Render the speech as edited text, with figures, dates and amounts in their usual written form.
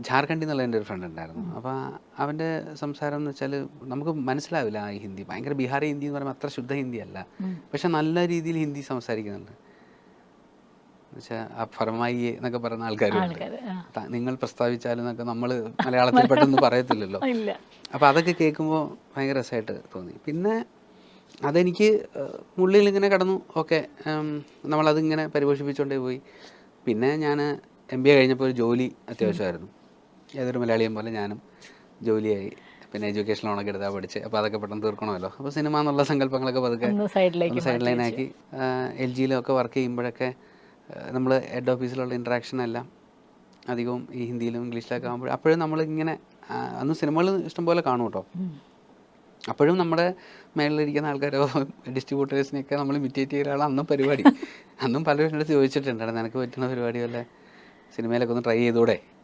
ജാർഖണ്ഡിൽ നിന്നുള്ള എൻ്റെ ഒരു ഫ്രണ്ട് ഉണ്ടായിരുന്നു. അപ്പോൾ അവൻ്റെ സംസാരം എന്ന് വെച്ചാൽ നമുക്ക് മനസ്സിലാവില്ല ആ ഹിന്ദി. ഭയങ്കര ബീഹാറി ഹിന്ദി എന്ന് പറയുമ്പോൾ അത്ര ശുദ്ധ ഹിന്ദി അല്ല, പക്ഷെ നല്ല രീതിയിൽ ഹിന്ദി സംസാരിക്കുന്നുണ്ട്. എന്നുവെച്ചാൽ ആ ഫർമായി എന്നൊക്കെ പറയുന്ന ആൾക്കാരുണ്ട്. നിങ്ങൾ പ്രസ്താവിച്ചാലും എന്നൊക്കെ നമ്മൾ മലയാളത്തിൽ പെട്ടെന്ന് പറയത്തില്ലല്ലോ. അപ്പോൾ അതൊക്കെ കേൾക്കുമ്പോൾ ഭയങ്കര രസമായിട്ട് തോന്നി. പിന്നെ അതെനിക്ക് ഉള്ളിൽ ഇങ്ങനെ കടന്നു. ഓക്കെ, നമ്മളതിങ്ങനെ പരിപോഷിപ്പിച്ചുകൊണ്ടേ പോയി. പിന്നെ ഞാൻ MBA കഴിഞ്ഞപ്പോൾ ഒരു ജോലി അത്യാവശ്യമായിരുന്നു. ഏതൊരു മലയാളിയും പോലെ ഞാനും ജോലിയായി. പിന്നെ എഡ്യൂക്കേഷൻ ലോണൊക്കെ എടുത്താൽ പഠിച്ച്. അപ്പോൾ അതൊക്കെ പെട്ടെന്ന് തീർക്കണമല്ലോ. അപ്പോൾ സിനിമ എന്നുള്ള സങ്കല്പങ്ങളൊക്കെ പതുക്കെ ഒന്ന് സൈഡ് ലൈനാക്കി. LGയിലൊക്കെ വർക്ക് ചെയ്യുമ്പോഴൊക്കെ നമ്മൾ ഹെഡ് ഓഫീസിലുള്ള ഇൻട്രാക്ഷൻ എല്ലാം അധികവും ഈ ഹിന്ദിയിലും ഇംഗ്ലീഷിലൊക്കെ ആകുമ്പോൾ അപ്പോഴും നമ്മളിങ്ങനെ അന്ന് സിനിമകൾ ഇഷ്ടംപോലെ കാണും കേട്ടോ. അപ്പോഴും നമ്മുടെ മേളിലിരിക്കുന്ന ആൾക്കാരോ ഡിസ്ട്രിബ്യൂട്ടേഴ്സിനെയൊക്കെ നമ്മൾ ഇമിറ്റേറ്റ് ചെയ്യലാണ് അന്നും പരിപാടി. അന്നും പലരും എൻ്റെ അടുത്ത് ചോദിച്ചിട്ടുണ്ട്, നിനക്ക് പറ്റുന്ന പരിപാടി വല്ല സിനിമയിലൊക്കെ ഒന്ന് ട്രൈ ചെയ്തൂടെ.